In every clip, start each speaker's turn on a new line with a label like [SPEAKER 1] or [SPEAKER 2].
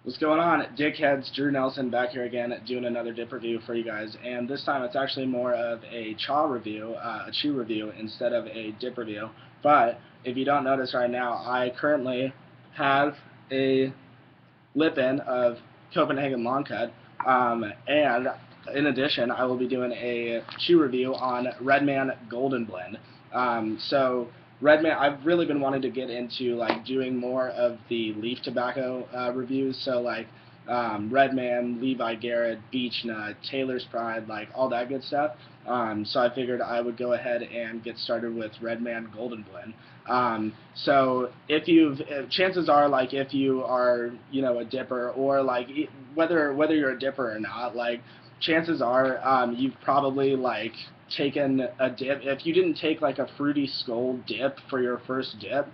[SPEAKER 1] What's going on, dickheads? Drew Nelson back here again doing another dip review for you guys, and this time it's actually more of a chaw review, a chew review instead of a dip review. But if you don't notice right now, I currently have a lip-in of Copenhagen Long Cut, and in addition, I will be doing a chew review on Redman Golden Blend. So Redman, I've really been wanting to get into like doing more of the leaf tobacco reviews. So like Redman, Levi Garrett, Beech Nut, Taylor's Pride, like all that good stuff. So I figured I would go ahead and get started with Redman Golden Blend. So if chances are like if you are a dipper or like whether you're a dipper or not, like chances are you've probably like taken a dip. If you didn't take like a fruity skull dip for your first dip,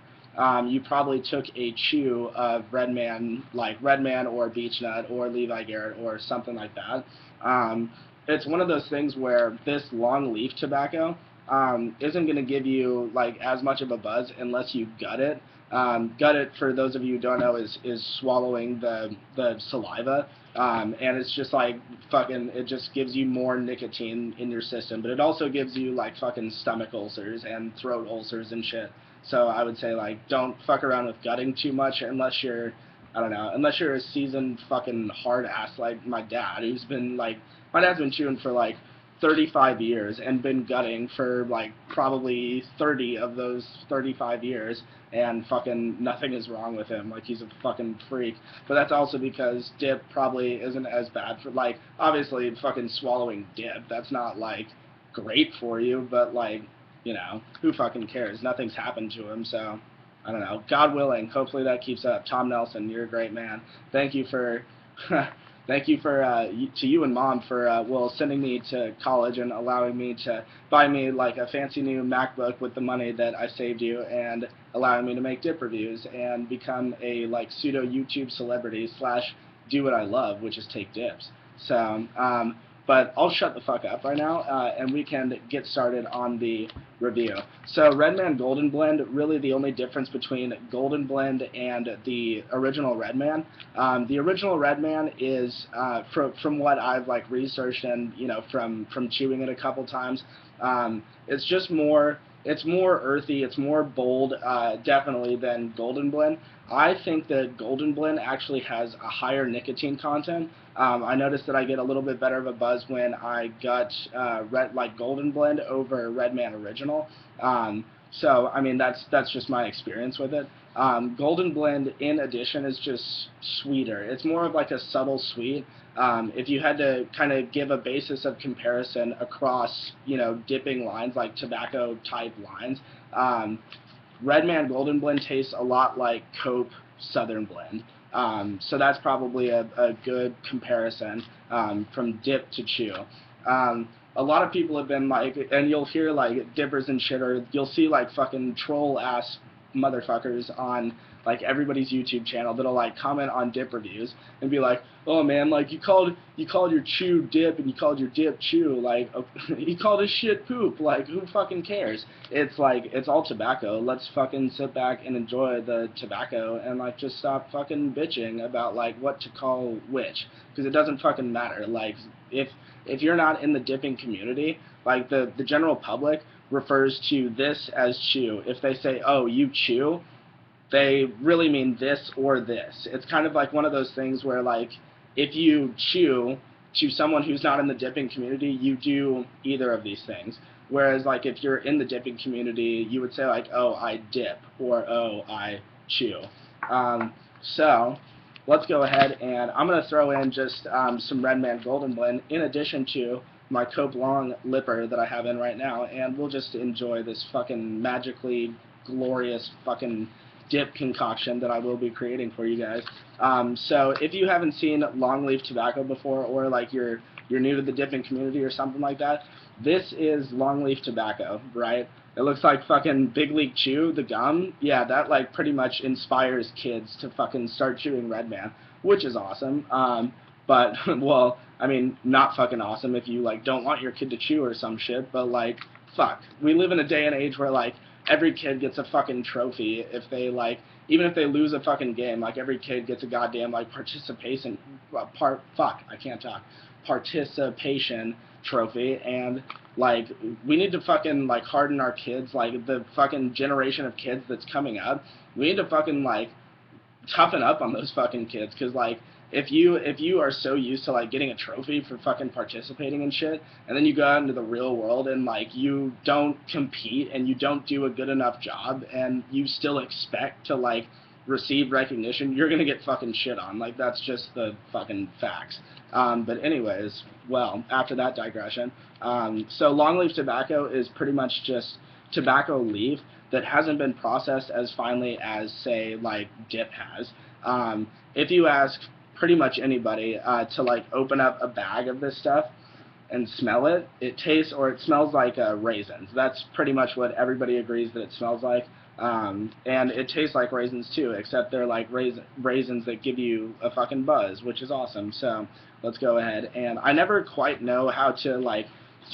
[SPEAKER 1] you probably took a chew of Redman, like Redman or Beech Nut or Levi Garrett or something like that. It's one of those things where this long leaf tobacco isn't going to give you like as much of a buzz unless you gut it. Gut it, for those of you who don't know, is swallowing the saliva, and it's just like fucking. It just gives you more nicotine in your system, but it also gives you like fucking stomach ulcers and throat ulcers and shit. So I would say like don't fuck around with gutting too much unless you're, I don't know, unless you're a seasoned fucking hard ass like my dad, who's been like, my dad's been chewing for like 35 years and been gutting for like probably 30 of those 35 years, and fucking nothing is wrong with him. Like he's a fucking freak. But that's also because dip probably isn't as bad for, like, obviously fucking swallowing dip, that's not like great for you, but like, who fucking cares? Nothing's happened to him, so I don't know. God willing, hopefully that keeps up. Tom Nelson, you're a great man. Thank you for thank you for to you and mom for sending me to college and allowing me to buy me like a fancy new MacBook with the money that I saved you, and allowing me to make dip reviews and become a like pseudo YouTube celebrity slash do what I love, which is take dips. So but I'll shut the fuck up right now, and we can get started on the review. So Redman Golden Blend, really the only difference between Golden Blend and the original Redman. The original Redman is, from what I've like researched and from chewing it a couple times, it's just more. It's more earthy, it's more bold, definitely, than Golden Blend. I think that Golden Blend actually has a higher nicotine content. I noticed that I get a little bit better of a buzz when I got Golden Blend over Redman Original. So I mean that's just my experience with it. Golden Blend, in addition, is just sweeter. It's more of like a subtle sweet. If you had to kind of give a basis of comparison across, dipping lines, like tobacco type lines, Redman Golden Blend tastes a lot like Cope Southern Blend. So that's probably a good comparison from dip to chew. A lot of people have been like, and you'll hear like dippers and shit, or you'll see like fucking troll ass motherfuckers on like everybody's YouTube channel that'll like comment on dip reviews and be like, "Oh man, like you called your chew dip and you called your dip chew, like you called his shit poop, like who fucking cares?" It's like, it's all tobacco. Let's fucking sit back and enjoy the tobacco and like just stop fucking bitching about like what to call which, because it doesn't fucking matter. Like if you're not in the dipping community, like the general public refers to this as chew. If they say, "Oh, you chew," they really mean this or this. It's kind of like one of those things where like if you chew to someone who's not in the dipping community, you do either of these things. Whereas like if you're in the dipping community, you would say like, "Oh, I dip," or "Oh, I chew." So let's go ahead, and I'm going to throw in just some Redman Golden Blend in addition to my Cope Long Lipper that I have in right now, and we'll just enjoy this fucking magically glorious fucking dip concoction that I will be creating for you guys. So if you haven't seen longleaf tobacco before, or like you're new to the dipping community or something like that, this is longleaf tobacco, right? It looks like fucking Big League Chew, the gum. Yeah, that like pretty much inspires kids to fucking start chewing Redman, which is awesome. But well, I mean, not fucking awesome if you like don't want your kid to chew or some shit. But like, fuck, we live in a day and age where like every kid gets a fucking trophy if they like even if they lose a fucking game, like every kid gets a goddamn like participation trophy, and like we need to fucking like harden our kids, like the fucking generation of kids that's coming up. We need to fucking like toughen up on those fucking kids, because like if you are so used to like getting a trophy for fucking participating in shit, and then you go out into the real world and like you don't compete and you don't do a good enough job and you still expect to like receive recognition, you're gonna get fucking shit on. Like that's just the fucking facts. But anyways, well, after that digression, so longleaf tobacco is pretty much just tobacco leaf that hasn't been processed as finely as, say, like dip has. If you ask pretty much anybody to like open up a bag of this stuff and smell it, it tastes or it smells like raisins. That's pretty much what everybody agrees that it smells like. And it tastes like raisins too, except they're like raisins that give you a fucking buzz, which is awesome. So let's go ahead. And I never quite know how to like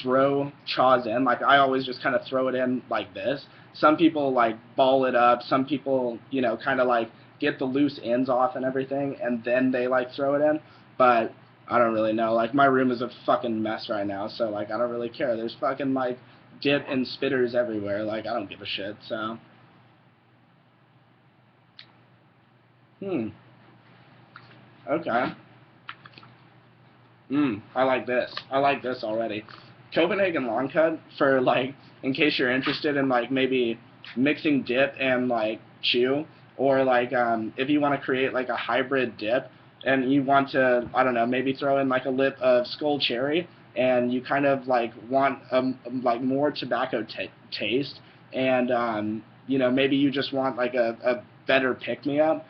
[SPEAKER 1] throw chaws in. Like I always just kind of throw it in like this. Some people like ball it up. Some people, you know, kind of like get the loose ends off and everything, and then they like throw it in. But I don't really know. Like my room is a fucking mess right now, so like I don't really care. There's fucking like dip and spitters everywhere. Like I don't give a shit. So. Okay. I like this. I like this already. Copenhagen long cut, for like, in case you're interested in like maybe mixing dip and like chew, or like if you want to create like a hybrid dip and you want to, I don't know, maybe throw in like a lip of skull cherry, and you kind of like want like more tobacco taste, and you know, maybe you just want like a better pick me up.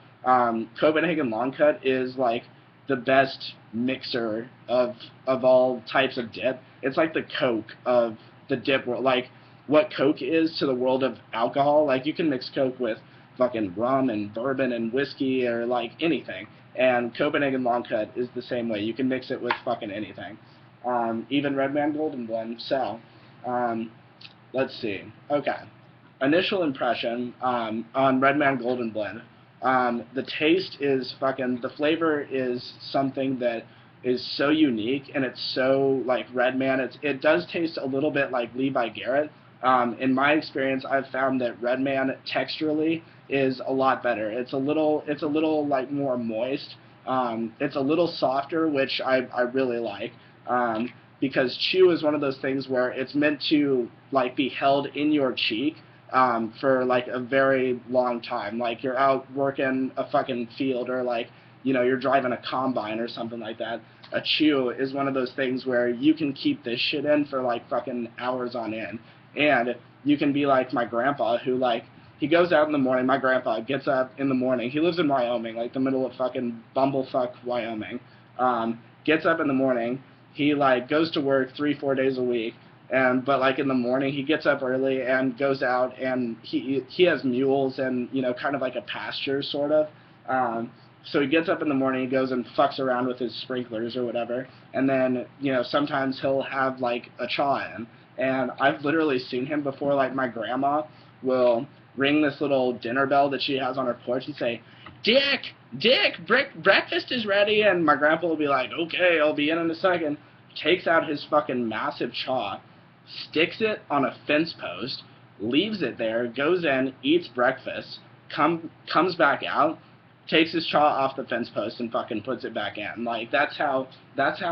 [SPEAKER 1] Copenhagen long cut is like the best mixer of all types of dip. It's like the Coke of the dip world. Like what Coke is to the world of alcohol. Like you can mix Coke with fucking rum and bourbon and whiskey or like anything. And Copenhagen long cut is the same way. You can mix it with fucking anything. Even Redman Golden Blend. So, let's see. Okay. Initial impression on Redman Golden Blend. The taste is fucking, the flavor is something that is so unique, and it's so like Redman. It does taste a little bit like Levi Garrett. In my experience, I've found that Redman texturally is a lot better. It's a little like more moist. It's a little softer, which I really like. Because chew is one of those things where it's meant to like be held in your cheek for like a very long time. Like you're out working a fucking field, or like, you know, you're driving a combine or something like that. A chew is one of those things where you can keep this shit in for like fucking hours on end. And you can be like my grandpa, who like, he goes out in the morning. My grandpa gets up in the morning. He lives in Wyoming, like the middle of fucking bumblefuck Wyoming. Gets up in the morning. He like goes to work 3-4 days a week. But like in the morning, he gets up early and goes out, and he has mules and, you know, kind of like a pasture sort of. So he gets up in the morning, he goes and fucks around with his sprinklers or whatever, and then, you know, sometimes he'll have like a chaw in. And I've literally seen him before. Like my grandma will ring this little dinner bell that she has on her porch and say, Dick, breakfast is ready. And my grandpa will be like, okay, I'll be in a second. Takes out his fucking massive chaw, sticks it on a fence post, leaves it there, goes in, eats breakfast, comes back out, takes his chaw off the fence post and fucking puts it back in. Like that's how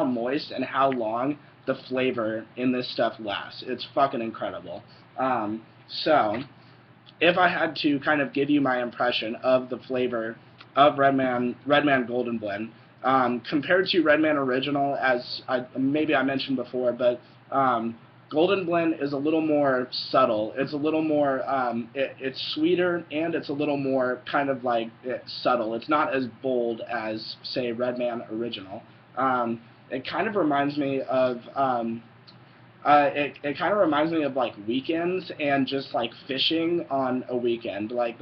[SPEAKER 1] moist and how long the flavor in this stuff lasts. It's fucking incredible. So if I had to kind of give you my impression of the flavor of Redman Golden Blend, compared to Redman Original, as maybe I mentioned before, but Golden Blend is a little more subtle. It's a little more, it's sweeter, and it's a little more kind of like subtle. It's not as bold as, say, Redman Original. It kind of reminds me of, it kind of reminds me of like weekends and just like fishing on a weekend. Like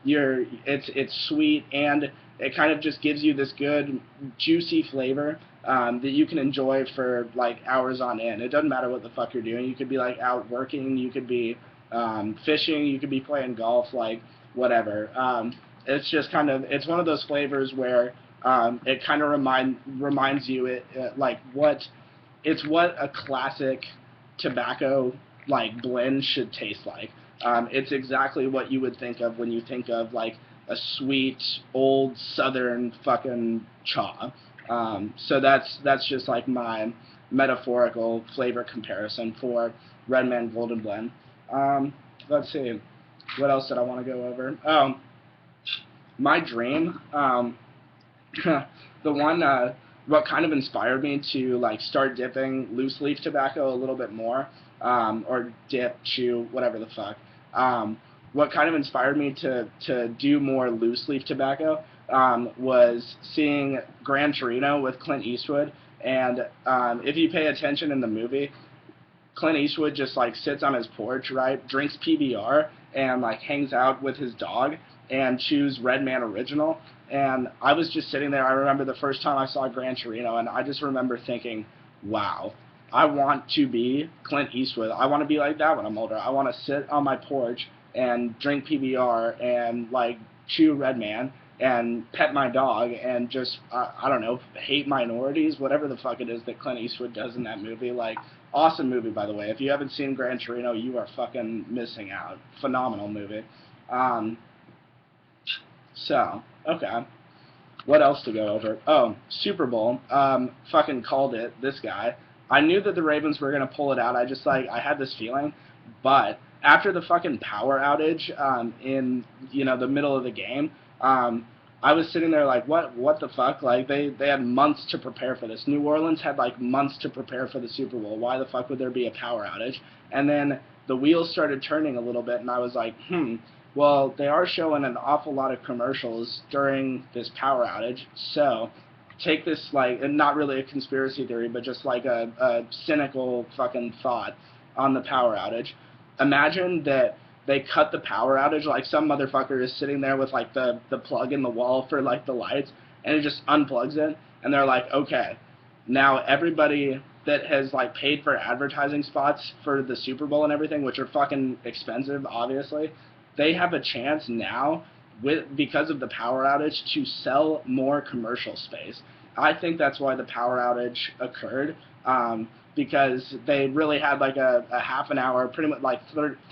[SPEAKER 1] it's sweet, and it kind of just gives you this good juicy flavor that you can enjoy for like hours on end. It doesn't matter what the fuck you're doing. You could be like out working, you could be fishing, you could be playing golf, like whatever. It's just kind of, it's one of those flavors where it kind of reminds you like it's what a classic tobacco like blend should taste like. It's exactly what you would think of when you think of like a sweet old southern fucking chaw. So that's just like my metaphorical flavor comparison for Redman Golden Blend. Let's see, what else did I want to go over? Oh, my dream. The one what kind of inspired me to like start dipping loose leaf tobacco a little bit more, or dip, chew, whatever the fuck. What kind of inspired me to do more loose leaf tobacco was seeing Gran Torino with Clint Eastwood, and if you pay attention in the movie, Clint Eastwood just like sits on his porch, right, drinks PBR, and like hangs out with his dog and chews Redman Original. And I was just sitting there. I remember the first time I saw Gran Torino, and I just remember thinking, wow, I want to be Clint Eastwood. I want to be like that when I'm older. I want to sit on my porch and drink PBR and like chew Redman and pet my dog and just I don't know, hate minorities, whatever the fuck it is that Clint Eastwood does in that movie. Like, awesome movie, by the way. If you haven't seen Gran Torino, you are fucking missing out. Phenomenal movie. So, okay. What else to go over? Oh, Super Bowl. Fucking called it, this guy. I knew that the Ravens were going to pull it out. I just, like, I had this feeling. But after the fucking power outage in, the middle of the game, I was sitting there like, what the fuck? Like, they had months to prepare for this. New Orleans had, like, months to prepare for the Super Bowl. Why the fuck would there be a power outage? And then the wheels started turning a little bit, and I was like, well, they are showing an awful lot of commercials during this power outage, so take this, like, and not really a conspiracy theory, but just like a cynical fucking thought on the power outage. Imagine that they cut the power outage, like some motherfucker is sitting there with like the plug in the wall for like the lights, and it just unplugs it, and they're like, okay, now everybody that has like paid for advertising spots for the Super Bowl and everything, which are fucking expensive, obviously, they have a chance now, because of the power outage, to sell more commercial space. I think that's why the power outage occurred, because they really had like a half an hour, pretty much like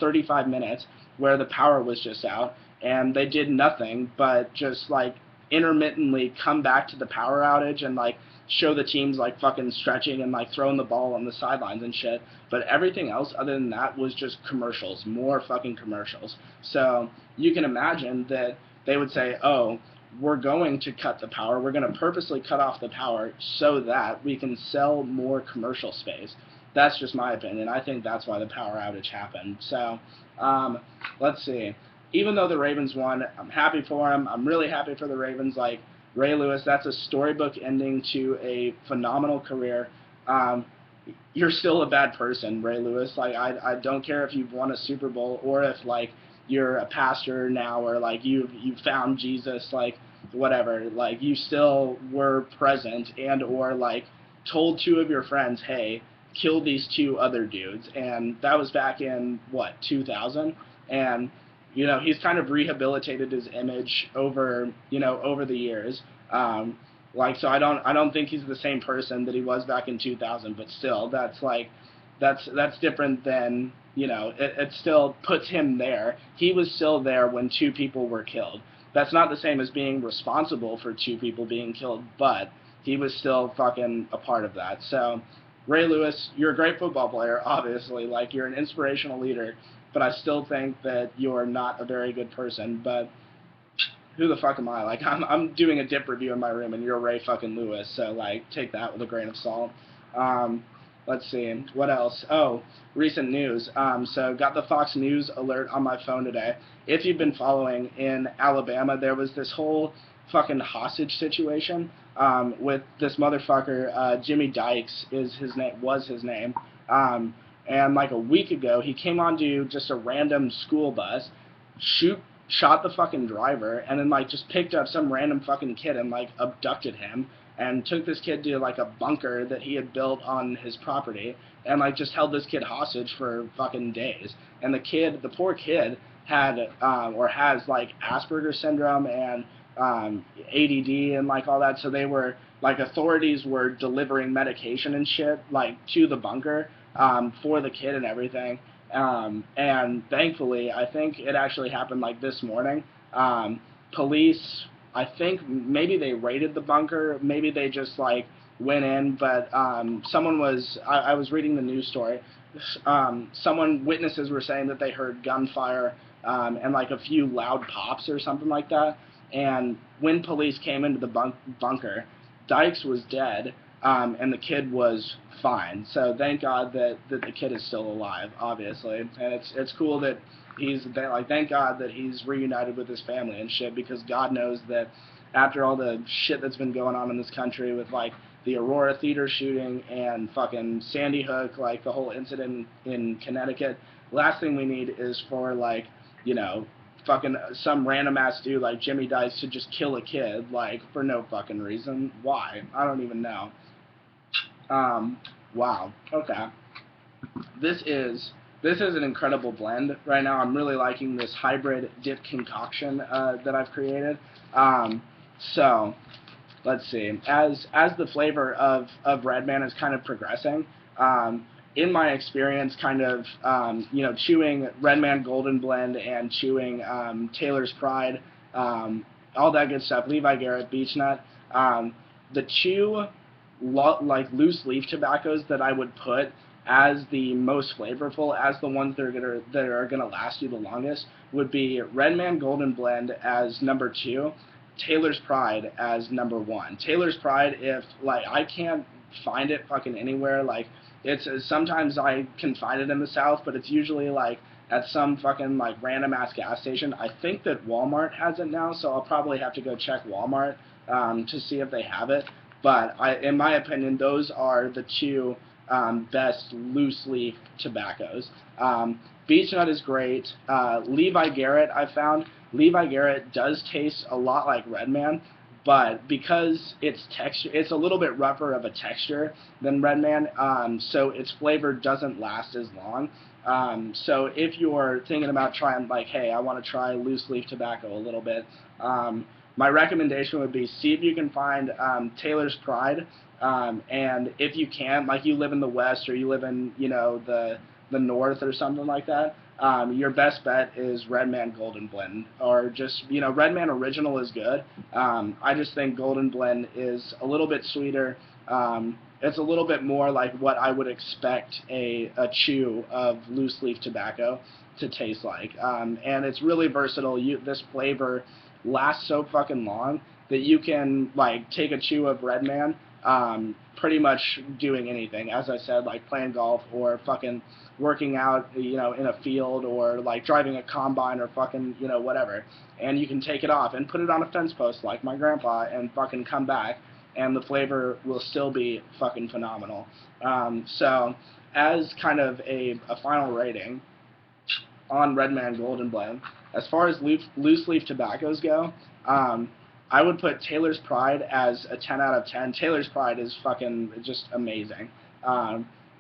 [SPEAKER 1] 35 minutes, where the power was just out, and they did nothing but just like intermittently come back to the power outage and like show the teams like fucking stretching and like throwing the ball on the sidelines and shit. But everything else other than that was just commercials, more fucking commercials. So you can imagine that they would say, oh, we're going to cut the power. We're going to purposely cut off the power so that we can sell more commercial space. That's just my opinion. I think that's why the power outage happened. So let's see. Even though the Ravens won, I'm happy for them. I'm really happy for the Ravens. Like, Ray Lewis, that's a storybook ending to a phenomenal career. You're still a bad person, Ray Lewis. Like, I don't care if you've won a Super Bowl or if, like, you're a pastor now or, like, you found Jesus, like, whatever. Like, you still were present and or, like, told two of your friends, hey, kill these two other dudes. And that was back in, 2000? And he's kind of rehabilitated his image over the years. So I don't think he's the same person that he was back in 2000, but still, that's different than, it still puts him there. He was still there when two people were killed. That's not the same as being responsible for two people being killed, but he was still fucking a part of that. So, Ray Lewis, you're a great football player, obviously. Like, you're an inspirational leader, but I still think that you're not a very good person. But who the fuck am I? Like, I'm doing a dip review in my room, and you're Ray fucking Lewis, so, like, take that with a grain of salt. Let's see, what else? Oh, recent news. So got the Fox News alert on my phone today. If you've been following, in Alabama, there was this whole fucking hostage situation with this motherfucker, Jimmy Dykes was his name. And like a week ago, he came onto just a random school bus, shot the fucking driver, and then like just picked up some random fucking kid and like abducted him and took this kid to like a bunker that he had built on his property and like just held this kid hostage for fucking days. And the poor kid, had or has like Asperger's syndrome and ADD and like all that. So they were like authorities were delivering medication and shit like to the bunker for the kid and everything. And thankfully, I think it actually happened like this morning. Police, I think maybe they raided the bunker, maybe they just like went in, but someone was, I was reading the news story, witnesses were saying that they heard gunfire and like a few loud pops or something like that. And when police came into the bunker, Dykes was dead, and the kid was fine. So thank God that the kid is still alive, obviously, and it's cool that thank God that he's reunited with his family and shit, because God knows that after all the shit that's been going on in this country with like the Aurora Theater shooting and fucking Sandy Hook, like the whole incident in Connecticut, last thing we need is for like, you know, fucking some random ass dude like Jimmy Dice to just kill a kid like for no fucking reason. Why? I don't even know. Wow. Okay. This is an incredible blend right now. I'm really liking this hybrid dip concoction that I've created. So let's see. As the flavor of Redman is kind of progressing, in my experience, kind of chewing Redman Golden Blend and chewing Taylor's Pride, all that good stuff. Levi Garrett Beech Nut. The chew like loose leaf tobaccos that I would put as the most flavorful, as the ones that are gonna last you the longest, would be Redman Golden Blend as number 2, Taylor's Pride as number 1. Taylor's Pride, if like I can't find it fucking anywhere, like it's sometimes I can find it in the South, but it's usually like at some fucking like random ass gas station. I think that Walmart has it now, so I'll probably have to go check Walmart to see if they have it. But in my opinion, those are the two best loose leaf tobaccos. Beech Nut is great. Levi Garrett, I found, Levi Garrett does taste a lot like Redman, but because it's a little bit rougher of a texture than Redman, so its flavor doesn't last as long. So if you're thinking about trying, like, hey, I want to try loose leaf tobacco a little bit, my recommendation would be see if you can find Taylor's Pride, and if you can, like you live in the West or you live in, the North or something like that, your best bet is Redman Golden Blend, or just, Redman Original is good. I just think Golden Blend is a little bit sweeter. It's a little bit more like what I would expect a chew of loose leaf tobacco to taste like. And it's really versatile. This flavor lasts so fucking long that you can like take a chew of Redman, pretty much doing anything. As I said, like playing golf or fucking working out, in a field, or like driving a combine, or fucking, whatever. And you can take it off and put it on a fence post like my grandpa and fucking come back, and the flavor will still be fucking phenomenal. So as kind of a final rating on Redman Golden Blend, as far as loose leaf tobaccos go, I would put Taylor's Pride as a 10 out of 10. Taylor's Pride is fucking just amazing.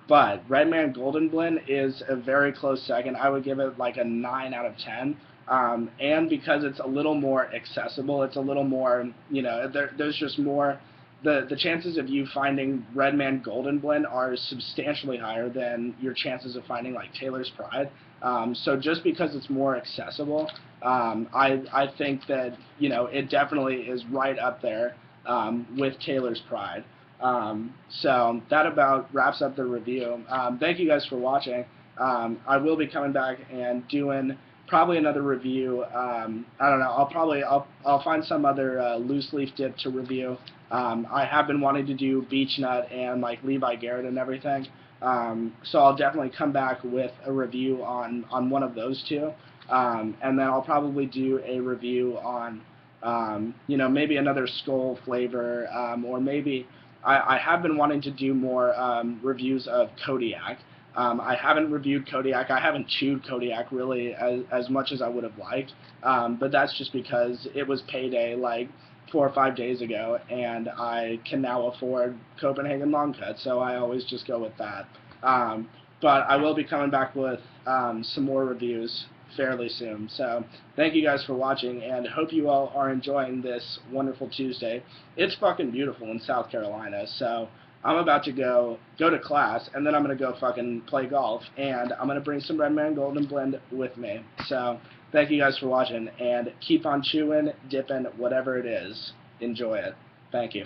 [SPEAKER 1] But Redman Golden Blend is a very close second. I would give it like a 9 out of 10. And because it's a little more accessible, it's a little more, there's just more, the chances of you finding Redman Golden Blend are substantially higher than your chances of finding like Taylor's Pride. So just because it's more accessible, I think that, it definitely is right up there with Taylor's Pride. So that about wraps up the review. Thank you guys for watching. I will be coming back and doing probably another review. I don't know. I'll find some other loose leaf dip to review. I have been wanting to do Beech Nut and like Levi Garrett and everything. So I'll definitely come back with a review on one of those two. And then I'll probably do a review on, maybe another skull flavor, or maybe I have been wanting to do more reviews of Kodiak. I haven't reviewed Kodiak. I haven't chewed Kodiak really as much as I would have liked, but that's just because it was payday like 4 or 5 days ago, and I can now afford Copenhagen Long Cut, so I always just go with that. But I will be coming back with some more reviews fairly soon. So thank you guys for watching, and hope you all are enjoying this wonderful Tuesday. It's fucking beautiful in South Carolina, so I'm about to go to class, and then I'm going to go fucking play golf, and I'm going to bring some Redman Golden Blend with me. So thank you guys for watching, and keep on chewing, dipping, whatever it is. Enjoy it. Thank you.